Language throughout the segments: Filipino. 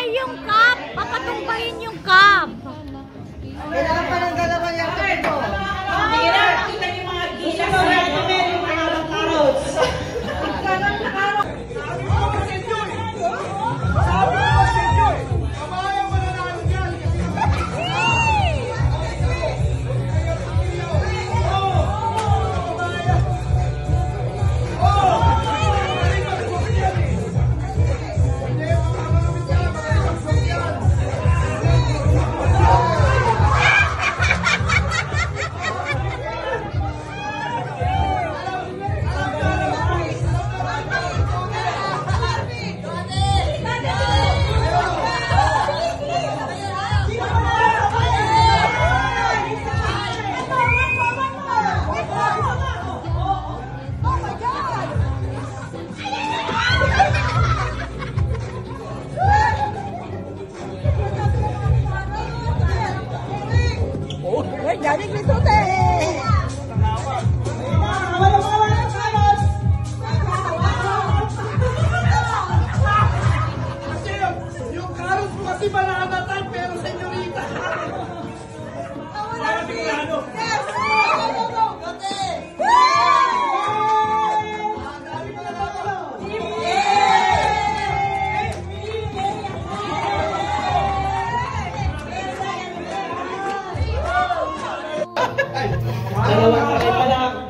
Yung cup! Papatumbahin yung cup! Kailangan pa ng dalawang yung cup ko. Kita niyo mga gila sa mga carrots. Galing nito tayo! Yung carrots mo kasi banana time pero senyorita. Yes!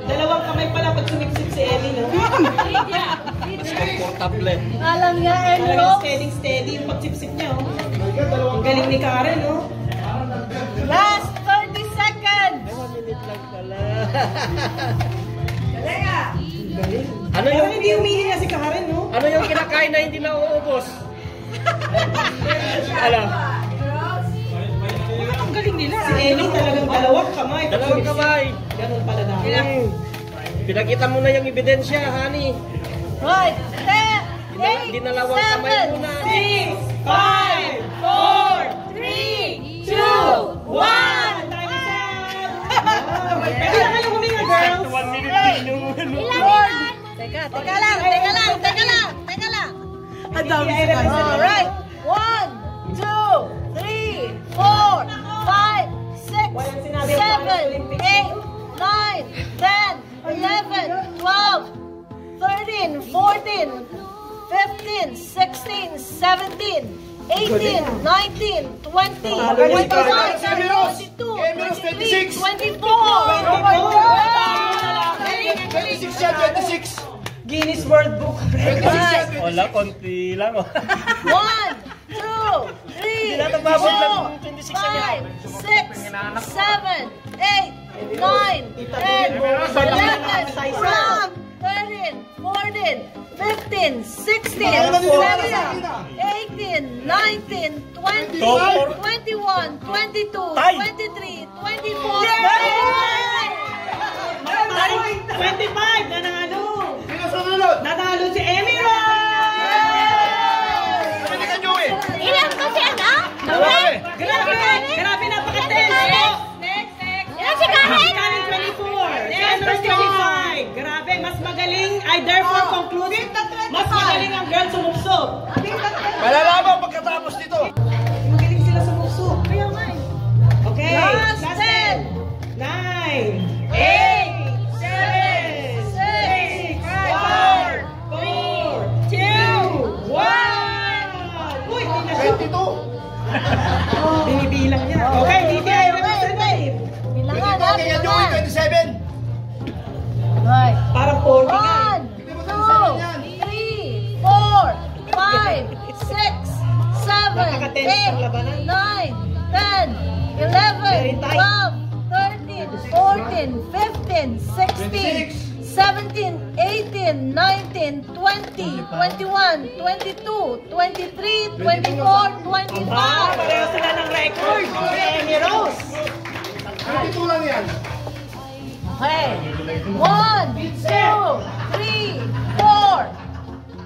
Dalawang kamay pala pag sumipsip si Ellie, no? Comfortable. Alam niya, Talagang steady yung pagsipsip niya, oh. Ang galing ni Karen, no? Last 30 seconds! 1 minute lang pala. Galinga! Ano Pero yung hindi umihi na si Karen, no? ano yung kinakain na hindi nauubos? Alam. Ang galing nila. Si Ellie talagang dalawang kamay. Dalawang kamay. Ganun pala dahil. Pinakita mo na yung ebidensya, honey. Right, 10, 8, Dinalawang kamay 7, muna. 6, 5, 4, 3, 2, 1! Pwede na kayo huminga, girls. 1 minute din yung Ilan? Teka lang. Ang dami sa kanila. Alright, 1, 2, 3, 4, 5, 6, 7, 8, 9, 10, 11, 12, 13, 14, 15, 16, 17, 18, 19, 20, 21, 22, 23, 24! Oh my God! 26 siya, 26. Guinness World Book. Wala, konti lang. 1, 2, 3, 4, 5, 6, 7, 8, 9, 10, 11, 12, 13, 14, 15, 16, 17, 18, 19, 20, 21, 22, 23, 24, 25 na nanalo. Sino sunod? Nanalo si Emmy Rose! Panikan nyo eh. Ilan kasi anak? Grabe napaka-tense. Ilan si Karen? Karen 24. Sanders 25. Grabe, mas magaling. I therefore conclude, mas magaling ang girl sumubsob. Malalaman pagkatapos nito. Magaling sila sumubsob. Kaya nga eh. Okay. Last 10, 9, 8, 7, 6, 5, 4, 2, 1. Uy, hindi na siya. 22. Binibilang niya. Okay, Didi, I representative. bilangan ha, Kaya nyo bilangan. 27. Okay. Parang 40 nga. 1, 2, 3, 4, 5, 6, 7, Napaka-tense ng 8, labanan. 9, 10, 11, 12, 13, 14, 15, 16, 17, 18, 19, 20, 21, 22, 23, 24, 25. Pareho sila ng record. Si Emmy Rose. 22 lang yan. Okay. 1, 2, 3, 4,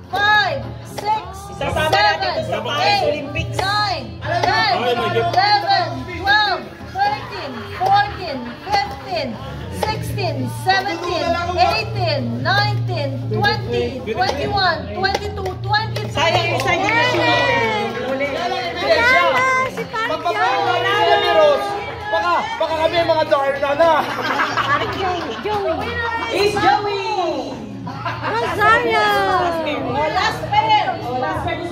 5, 6, Isasama natin ito sa Paris 7, 8, Olympics. 9, 10, 11, 12, 13, 14, 15, 16, 17, 18, 19, 20, 21, 22, 23. Sayang yung isa niya na siya. Uli. Pagpapakala nila ni Rose. Baka kami mga Darna na. It's Joey. Rosario! Last pair! Last pair.